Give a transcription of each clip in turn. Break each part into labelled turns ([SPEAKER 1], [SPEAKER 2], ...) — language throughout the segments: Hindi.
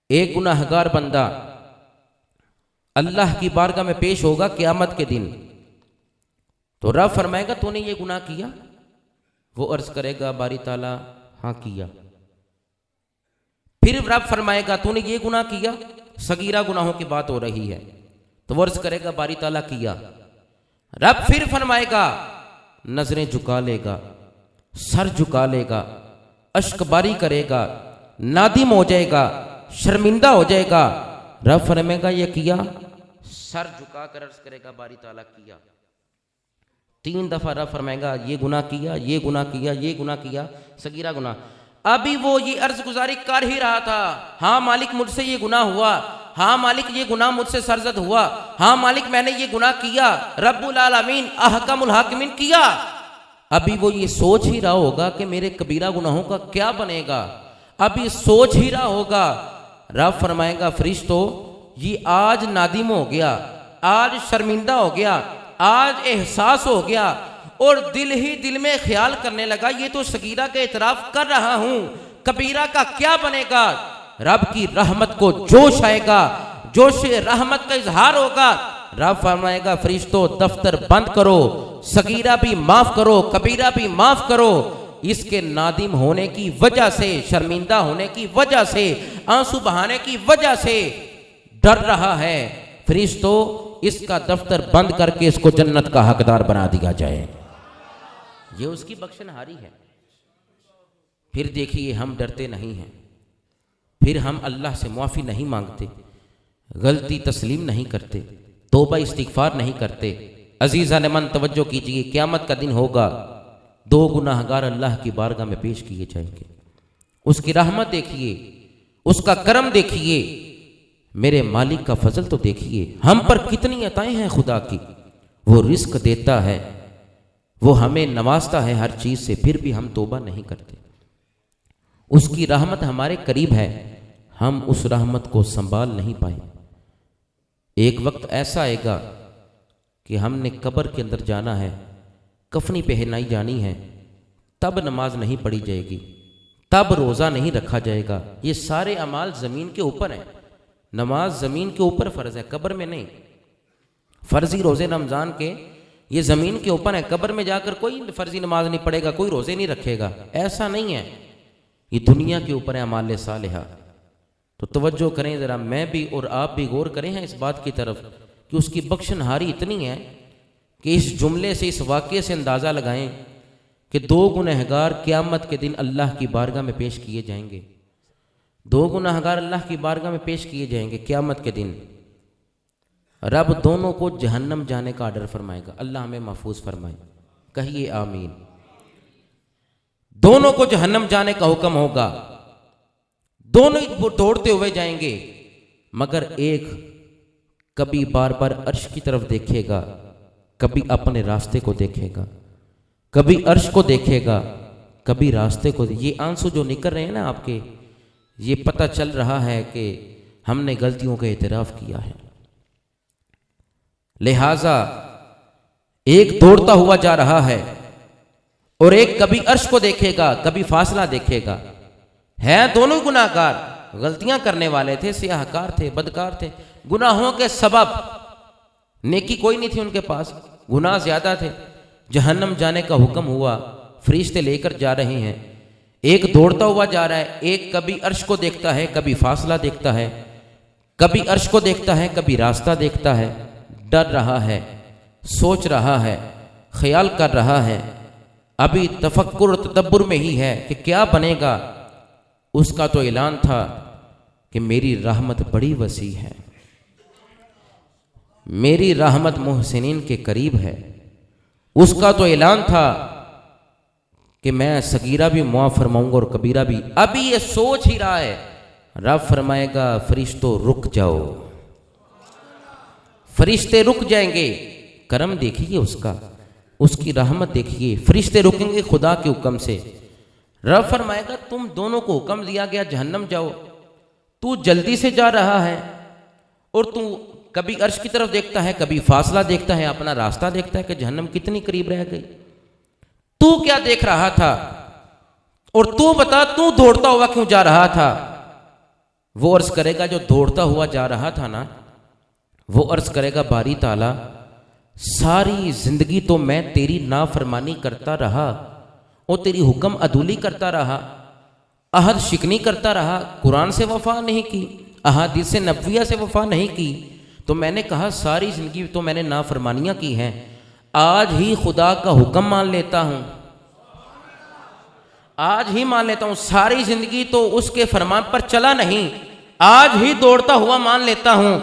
[SPEAKER 1] एक गुनाहगार बंदा अल्लाह की बारगाह में पेश होगा क़यामत के दिन, तो रब फरमाएगा तूने ये गुनाह किया? वो अर्ज करेगा बारी ताला हाँ किया। फिर रब फरमाएगा तूने ये गुनाह किया? सगीरा गुनाहों की बात हो रही है, तो वो अर्ज करेगा बारी ताला किया। रब फिर फरमाएगा, नजरें झुका लेगा, सर झुका लेगा, अश्कबारी करेगा, नादिम हो जाएगा, शर्मिंदा हो जाएगा। रब फरमाएगा ये किया? सर झुका कर अर्ज करेगा बारी ताला किया। 3 दफा रब फरमाएगा ये गुनाह किया, ये गुनाह किया, ये गुनाह किया, सगीरा गुनाह। अभी वो ये अर्ज गुजारी कर ही रहा था, हाँ मालिक मुझसे ये गुनाह हुआ, हाँ मालिक ये गुनाह मुझसे सरजद हुआ, हाँ मालिक मैंने ये गुनाह किया, रब्बुल आलमीन अहकमुल हाकिमीन किया। अभी वो ये सोच ही रहा होगा कि मेरे कबीरा गुनाहों का क्या बनेगा, अभी सोच ही रहा होगा। रब फरमाएगा फरिश्तों ये आज नादिम हो गया, आज शर्मिंदा हो गया, आज एहसास हो गया और दिल ही दिल में ख्याल करने लगा ये तो सगीरा का इतराफ कर रहा हूं, कबीरा का क्या बनेगा। रब की रहमत को जोश आएगा, जोश रहमत का इजहार होगा। रब फरमाएगा फरिश्तों दफ्तर बंद करो, सगीरा भी माफ करो, कबीरा भी माफ करो। इसके नादिम होने की वजह से, शर्मिंदा होने की वजह से, आंसू बहाने की वजह से डर रहा है। फरिश्तों इसका दफ्तर बंद करके इसको जन्नत का हकदार बना दिया जाए। ये उसकी बख्शनहारी है। फिर देखिए हम डरते नहीं हैं, फिर हम अल्लाह से मुआफ़ी नहीं मांगते, गलती तस्लीम नहीं करते, तौबा इस्तिग़फ़ार नहीं करते। अजीज़ा ने मन तवज्जो कीजिए, क़यामत का दिन होगा, 2 गुनाहगार अल्लाह की बारगाह में पेश किए जाएंगे। उसकी रहमत देखिए, उसका करम देखिए, मेरे मालिक का फजल तो देखिए, हम पर कितनी अताएं हैं खुदा की। वो रिस्क देता है, वो हमें नवाजता है हर चीज़ से, फिर भी हम तौबा नहीं करते। उसकी रहमत हमारे करीब है, हम उस रहमत को संभाल नहीं पाए। एक वक्त ऐसा आएगा कि हमने कब्र के अंदर जाना है, कफनी पहनाई जानी है, तब नमाज नहीं पढ़ी जाएगी, तब रोज़ा नहीं रखा जाएगा। ये सारे अमाल ज़मीन के ऊपर हैं। नमाज ज़मीन के ऊपर फ़र्ज़ है, कब्र में नहीं। फ़र्ज़ी रोज़े रमज़ान के ये ज़मीन के ऊपर है, कब्र में जाकर कोई फ़र्ज़ी नमाज नहीं पढ़ेगा, कोई रोज़े नहीं रखेगा, ऐसा नहीं है। ये दुनिया के ऊपर है अमाल सालिहा। तो तवज्जो करें ज़रा, मैं भी और आप भी गौर करें हैं इस बात की तरफ कि उसकी बख्शनहारी इतनी है कि इस जुमले से, इस वाक़े से अंदाज़ा लगाएं कि 2 गुनहगार क़यामत के दिन अल्लाह की बारगाह में पेश किए जाएंगे। 2 गुनहगार अल्लाह की बारगाह में पेश किए जाएंगे क़यामत के दिन। रब दोनों को जहन्नम जाने का आर्डर फरमाएगा। अल्लाह हमें महफूज फरमाए, कहिए आमीन। दोनों को जहन्नम जाने का हुक्म होगा, दोनों ही दौड़ते हुए जाएंगे, मगर एक कभी बार बार अर्श की तरफ देखेगा, कभी अपने रास्ते को देखेगा, कभी अर्श को देखेगा, कभी रास्ते को। ये आंसू जो निकल रहे हैं ना आपके, ये पता चल रहा है कि हमने गलतियों का एतराफ़ किया है। लिहाजा एक दौड़ता हुआ जा रहा है और एक कभी अर्श को देखेगा, कभी फासला देखेगा। है दोनों गुनाहगार, गलतियां करने वाले थे, सियाहकार थे, बदकार थे। गुनाहों के सबब नेकी कोई नहीं थी उनके पास, गुनाह ज्यादा थे। जहन्नम जाने का हुक्म हुआ, फरिश्ते लेकर जा रहे हैं। एक दौड़ता हुआ जा रहा है, एक कभी अर्श को देखता है, कभी फासला देखता है, कभी अर्श को देखता है, कभी रास्ता देखता है। डर रहा है, सोच रहा है, ख्याल कर रहा है, अभी तफक्कुर तदब्बुर में ही है कि क्या बनेगा। उसका तो ऐलान था कि मेरी रहमत बड़ी वसी है, मेरी रहमत मुहसिनीन के करीब है। उसका तो ऐलान था कि मैं सगीरा भी मुआफ़ फरमाऊंगा और कबीरा भी। अभी ये सोच ही रहा है, रब फरमाएगा फरिश्तों रुक जाओ। फरिश्ते रुक जाएंगे, करम देखिए उसका, उसकी रहमत देखिए। फरिश्ते रुकेंगे खुदा के हुक्म से। रब फरमाएगा तुम दोनों को हुक्म दिया गया जहन्नम जाओ, तू जल्दी से जा रहा है और तू कभी अर्श की तरफ देखता है, कभी फासला देखता है, अपना रास्ता देखता है कि जहन्नम कितनी करीब रह गई। तू क्या देख रहा था और तू बता, तू दौड़ता हुआ क्यों जा रहा था। वो अर्ज करेगा जो दौड़ता हुआ जा रहा था ना, वो अर्ज करेगा बारी ताला सारी जिंदगी तो मैं तेरी नाफरमानी करता रहा और तेरी हुक्म अदूली करता रहा, अहद शिकनी करता रहा, कुरान से वफा नहीं की, अहादीस नबविया से वफा नहीं की। तो मैंने कहा सारी जिंदगी तो मैंने नाफरमानियां की हैं, आज ही खुदा का हुक्म मान लेता हूं, आज ही मान लेता हूं। सारी जिंदगी तो उसके फरमान पर चला नहीं, आज ही दौड़ता हुआ मान लेता हूं।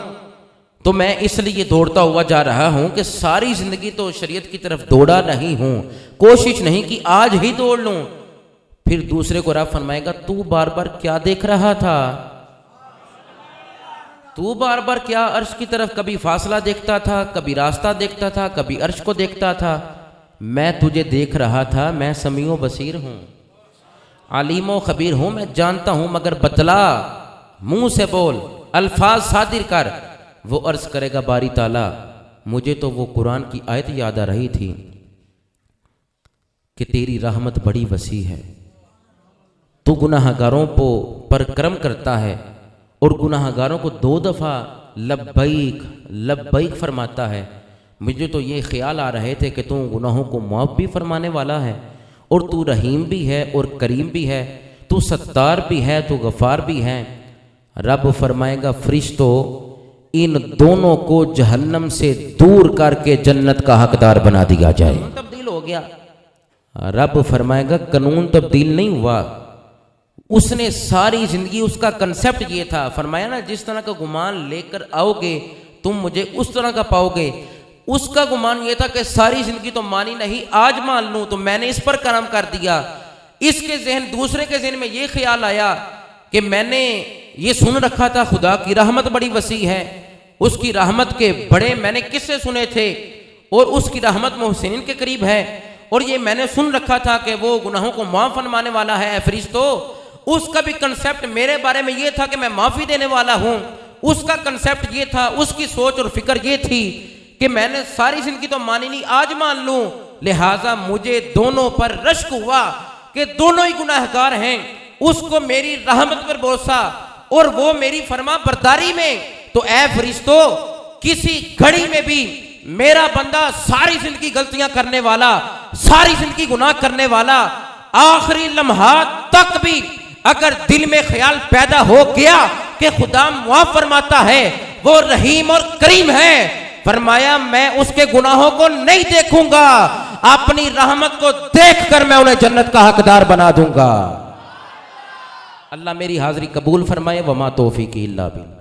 [SPEAKER 1] तो मैं इसलिए दौड़ता हुआ जा रहा हूं कि सारी जिंदगी तो शरीयत की तरफ दौड़ा नहीं हूं, कोशिश नहीं कि आज ही दौड़ लूं। फिर दूसरे को रब फरमाएगा तू बार बार क्या देख रहा था, तू बार बार क्या अर्श की तरफ कभी फासला देखता था, कभी रास्ता देखता था, कभी अर्श को देखता था। मैं तुझे देख रहा था, मैं समीओ बसीर हूं, आलिमो खबीर हूं, मैं जानता हूं, मगर बतला, मुंह से बोल, अल्फाज सादिर कर। वो अर्ज करेगा बारी ताला मुझे तो वो कुरान की आयत याद आ रही थी कि तेरी रहमत बड़ी वसी है, तू गुनाहगारों पर करम करता है और गुनाहगारों को 2 दफ़ा लब्बैक लब्बैक फरमाता है। मुझे तो ये ख्याल आ रहे थे कि तू गुनाहों को माफ़ भी फरमाने वाला है और तू रहीम भी है और करीम भी है, तू सत्तार भी है, तू गफ़ार भी है। रब फरमाएगा फरिश्तों इन दोनों को जहन्नम से दूर करके जन्नत का हकदार बना दिया जाए। तब्दील हो गया। रब फरमाएगा कानून तब्दील नहीं हुआ, उसने सारी जिंदगी उसका कंसेप्ट ये था, फरमाया ना जिस तरह का गुमान लेकर आओगे तुम मुझे उस तरह का पाओगे। उसका गुमान ये था कि सारी जिंदगी तो मानी नहीं, आज मान लूं, तो मैंने इस पर करम कर दिया। इसके जहन दूसरे के जहन में ये ख्याल आया कि मैंने ये सुन रखा था खुदा की रहमत बड़ी वसी है, उसकी रहमत के बड़े मैंने किस्से सुने थे और उसकी रहमत मोहसिनीन के करीब है, और ये मैंने सुन रखा था कि वो गुनाहों को माफ फरमाने वाला है। फरिश्तों उसका भी कंसेप्ट मेरे बारे में ये था कि मैं माफी देने वाला हूं, उसका कंसेप्ट ये था, उसकी सोच और फिक्र ये थी कि मैंने सारी जिंदगी तो मानी नहीं, आज मान लूं। लिहाजा मुझे दोनों पर रश्क हुआ कि दोनों ही गुनाहगार हैं, उसको मेरी रहमत पर भरोसा और वो मेरी फरमा बरदारी में। तो ऐ फरिश्तों किसी घड़ी में भी मेरा बंदा सारी जिंदगी गलतियां करने वाला, सारी जिंदगी गुनाह करने वाला, आखिरी लम्हात तक भी अगर दिल में ख्याल पैदा हो गया कि खुदा मुआफ फरमाता है, वो रहीम और करीम है, फरमाया मैं उसके गुनाहों को नहीं देखूंगा, अपनी रहमत को देखकर मैं उन्हें जन्नत का हकदार बना दूंगा। अल्लाह मेरी हाजिरी कबूल फरमाए। वमा तौफीकी इल्ला बिल्लाह।